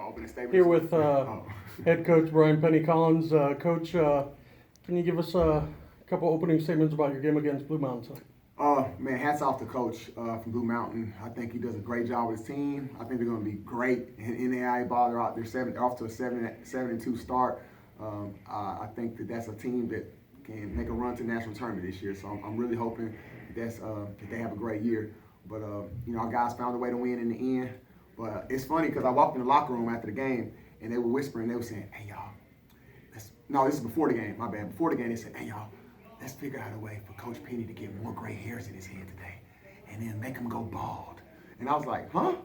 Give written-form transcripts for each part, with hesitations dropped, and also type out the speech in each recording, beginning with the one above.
Opening statement. Here with head coach Brian Penny Collins. Coach, can you give us a couple opening statements about your game against Blue Mountain tonight? Man, hats off to Coach from Blue Mountain. I think he does a great job with his team. I think they're going to be great in NAIA ball. They're off to a 7-2 start. I think that's a team that can make a run to the national tournament this year. So I'm really hoping that they have a great year. But our guys found a way to win in the end. But it's funny because I walked in the locker room after the game and they were whispering. They were saying, "Hey y'all, no, this is before the game. My bad. Before the game, they said, "Hey y'all, let's figure out a way for Coach Penny to get more gray hairs in his head today, and then make him go bald." And I was like, "Huh?"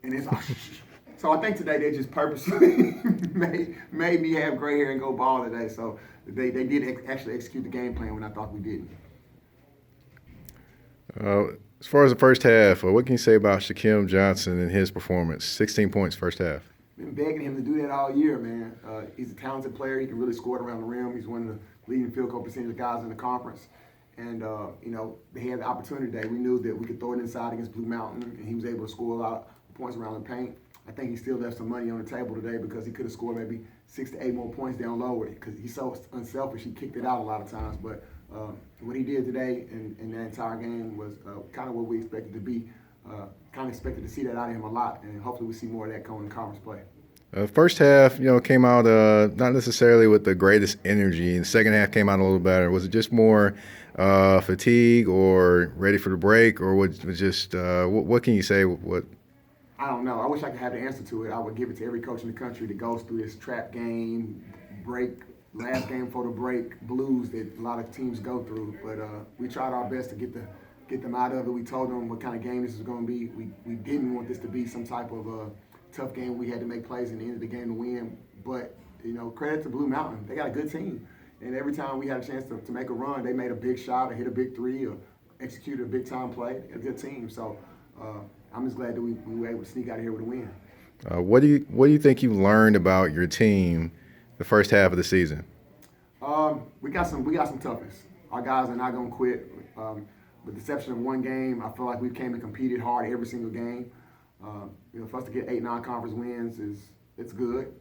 And it's like, so I think today they just purposely made me have gray hair and go bald today. So they did actually execute the game plan when I thought we didn't. As far as the first half, what can you say about Shaquem Johnson and his performance? 16 points first half. Been begging him to do that all year, man. He's a talented player. He can really score it around the rim. He's one of the leading field goal percentage guys in the conference. And, they had the opportunity today. We knew that we could throw it inside against Blue Mountain, and he was able to score a lot of points around the paint. I think he still left some money on the table today because he could have scored maybe 6 to 8 more points down low with it because he's so unselfish. He kicked it out a lot of times. But what he did today in that entire game was kind of what we expected to be. Kind of expected to see that out of him a lot, and hopefully we see more of that going in conference play. First half, came out not necessarily with the greatest energy, and the second half came out a little better. Was it just more fatigue or ready for the break, or what can you say? What? I don't know. I wish I could have the answer to it. I would give it to every coach in the country that goes through this trap game, break, last game for the break blues that a lot of teams go through. But we tried our best to get them out of it. We told them what kind of game this was going to be. We didn't want this to be some type of tough game. We had to make plays in the end of the game to win. But credit to Blue Mountain. They got a good team. And every time we had a chance to make a run, they made a big shot or hit a big three or executed a big time play. They're a good team. So I'm just glad that we were able to sneak out of here with a win. What do you think you learned about your team the first half of the season? We got some toughness. Our guys are not gonna quit. With the exception of one game, I feel like we came and competed hard every single game. For us to get 8 non-conference wins it's good.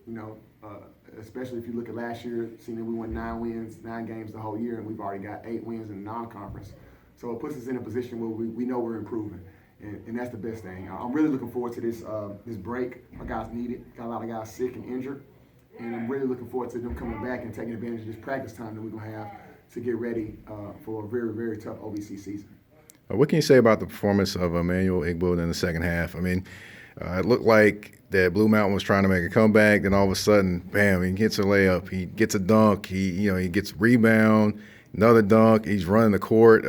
Especially if you look at last year, seeing that we won 9 games the whole year, and we've already got 8 wins in non-conference. So it puts us in a position where we know we're improving, and that's the best thing. I'm really looking forward to this break. Our guys need it. Got a lot of guys sick and injured, and I'm really looking forward to them coming back and taking advantage of this practice time that we're gonna have to get ready for a very, very tough OVC season. What can you say about the performance of Emmanuel Igbo in the second half? I mean, it looked like that Blue Mountain was trying to make a comeback, then all of a sudden, bam, he gets a layup, he gets a dunk, he gets a rebound, another dunk, he's running the court.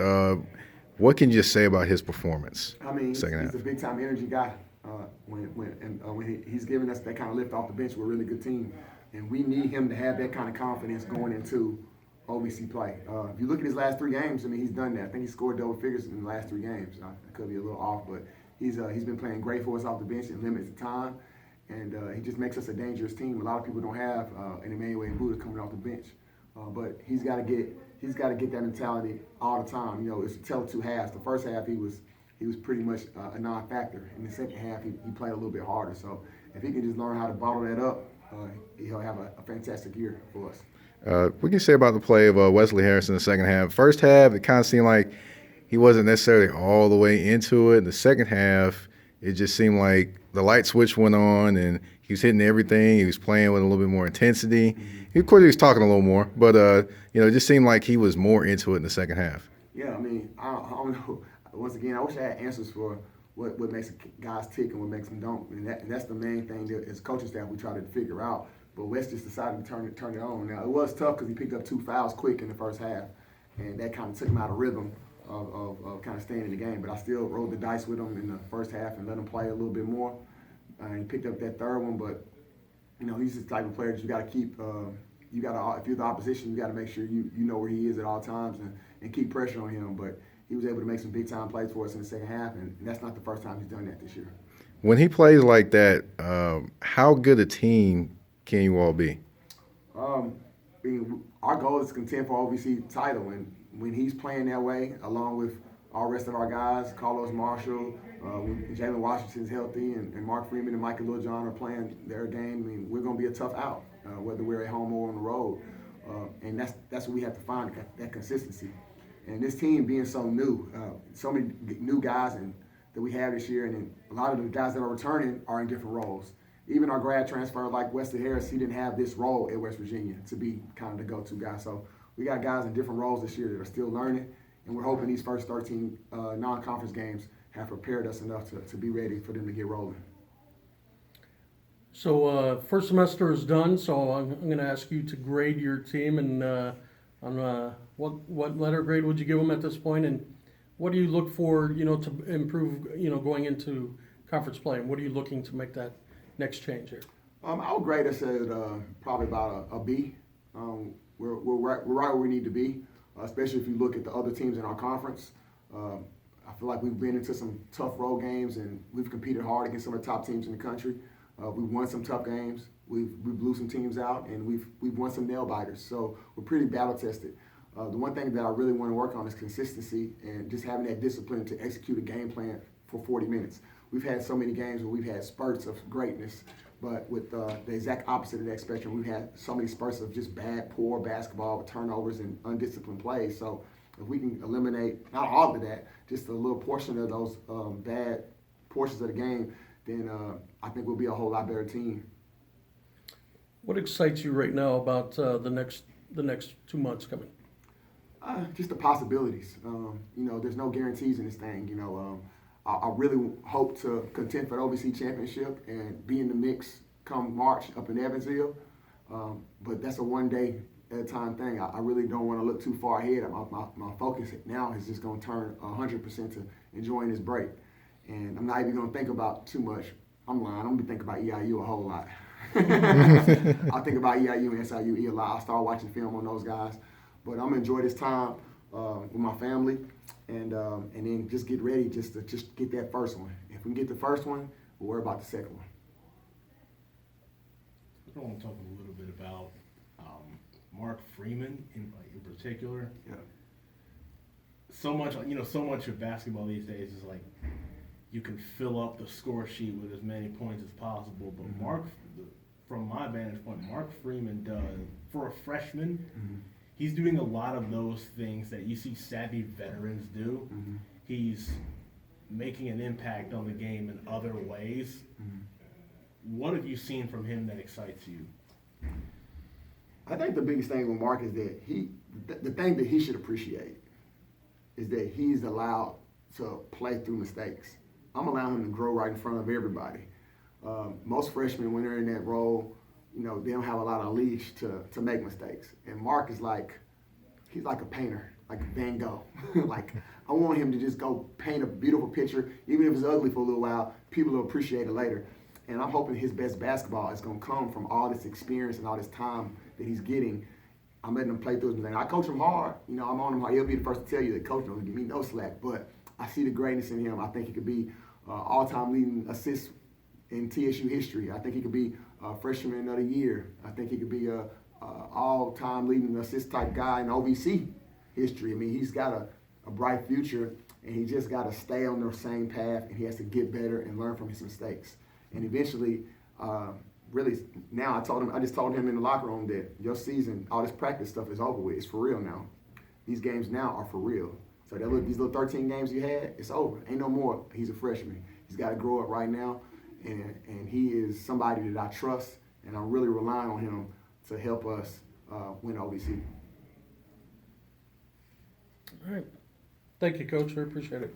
What can you just say about his performance? I mean, second half? He's a big-time energy guy. When he's giving us that kind of lift off the bench, we're a really good team, and we need him to have that kind of confidence going into OVC play. If you look at his last 3 games, I mean, he's done that. I think he scored double figures in the last 3 games. I could be a little off, but he's been playing great for us off the bench and limits the time, and he just makes us a dangerous team. A lot of people don't have an Emmanuel Buddha coming off the bench, but he's got to get that mentality all the time. It's a tale of 2 halves. The first half he was pretty much a non-factor. In the second half he played a little bit harder. So if he can just learn how to bottle that up, he'll have a fantastic year for us. What can you say about the play of Wesley Harris in the second half? First half, it kind of seemed like he wasn't necessarily all the way into it. In the second half, it just seemed like the light switch went on and he was hitting everything. He was playing with a little bit more intensity. Mm-hmm. Of course, he was talking a little more, but it just seemed like he was more into it in the second half. Yeah, I mean, I don't know. Once again, I wish I had answers for what makes guys tick and what makes them don't. And that's the main thing that as coaching staff we try to figure out. But West just decided to turn it on. Now, it was tough because he picked up 2 fouls quick in the first half, and that kind of took him out of rhythm of kind of staying in the game. But I still rolled the dice with him in the first half and let him play a little bit more. He picked up that third one, but, he's the type of player that you got to keep if you're the opposition, you got to make sure you know where he is at all times and keep pressure on him. But he was able to make some big-time plays for us in the second half, and that's not the first time he's done that this year. When he plays like that, how good a team can you all be? Our goal is to contend for OVC title, and when he's playing that way, along with all rest of our guys, Carlos Marshall, When Jalen Washington's healthy and Mark Freeman and Michael Littlejohn are playing their game, I mean, we're going to be a tough out, whether we're at home or on the road. And that's what we have to find, that consistency. And this team being so new, so many new guys that we have this year, and then a lot of the guys that are returning are in different roles. Even our grad transfer like Wesley Harris, he didn't have this role at West Virginia to be kind of the go-to guy. So we got guys in different roles this year that are still learning, and we're hoping these first 13 non-conference games have prepared us enough to be ready for them to get rolling. So first semester is done, so I'm going to ask you to grade your team, and on what letter grade would you give them at this point, and what do you look for, to improve, going into conference play, and what are you looking to make that next change here? I would grade us at probably about a B. We're right where we need to be, especially if you look at the other teams in our conference. I feel like we've been into some tough road games, and we've competed hard against some of the top teams in the country. We've won some tough games. We've blew some teams out, and we've won some nail biters. So we're pretty battle tested. The one thing that I really want to work on is consistency and just having that discipline to execute a game plan for 40 minutes. We've had so many games where we've had spurts of greatness, but with the exact opposite of that spectrum, we've had so many spurts of just poor basketball with turnovers and undisciplined plays. So if we can eliminate, not all of that, just a little portion of those bad portions of the game, then I think we'll be a whole lot better team. What excites you right now about the next 2 months coming? Just the possibilities. There's no guarantees in this thing. I really hope to contend for the OVC championship and be in the mix come March up in Evansville. But that's a one-day at a time thing. I really don't want to look too far ahead. My focus now is just going to turn 100% to enjoying this break. And I'm not even going to think about too much. I'm lying. I'm going to be thinking about EIU a whole lot. I'll think about EIU and SIU a lot. I'll start watching film on those guys. But I'm going to enjoy this time with my family and then just get ready just to get that first one. If we can get the first one, we'll worry about the second one. I want to talk a little bit about Mark Freeman in particular. Yeah. So much of basketball these days is like you can fill up the score sheet with as many points as possible. But from my vantage point, Mark Freeman does, for a freshman, he's doing a lot of those things that you see savvy veterans do. He's making an impact on the game in other ways. What have you seen from him that excites you? I think the biggest thing with Mark is that the thing that he should appreciate is that he's allowed to play through mistakes. I'm allowing him to grow right in front of everybody. Most freshmen, when they're in that role, they don't have a lot of leash to make mistakes. And Mark is he's like a painter, like Van Gogh. I want him to just go paint a beautiful picture, even if it's ugly for a little while, people will appreciate it later. And I'm hoping his best basketball is going to come from all this experience and all this time that he's getting. I'm letting him play through his mistakes. I coach him hard. I'm on him hard. He'll be the first to tell you that coach don't give me no slack. But I see the greatness in him. I think he could be all-time leading assists in TSU history. I think he could be freshman of the year. I think he could be a all-time leading assist type guy in OVC history. I mean, he's got a bright future, and he just got to stay on the same path, and he has to get better and learn from his mistakes. And eventually, really, now I just told him in the locker room that your season, all this practice stuff is over with. It's for real now. These games now are for real. So these little 13 games you had, it's over. Ain't no more. He's a freshman. He's got to grow up right now. And he is somebody that I trust, and I'm really relying on him to help us win OVC. All right. Thank you, Coach. I appreciate it.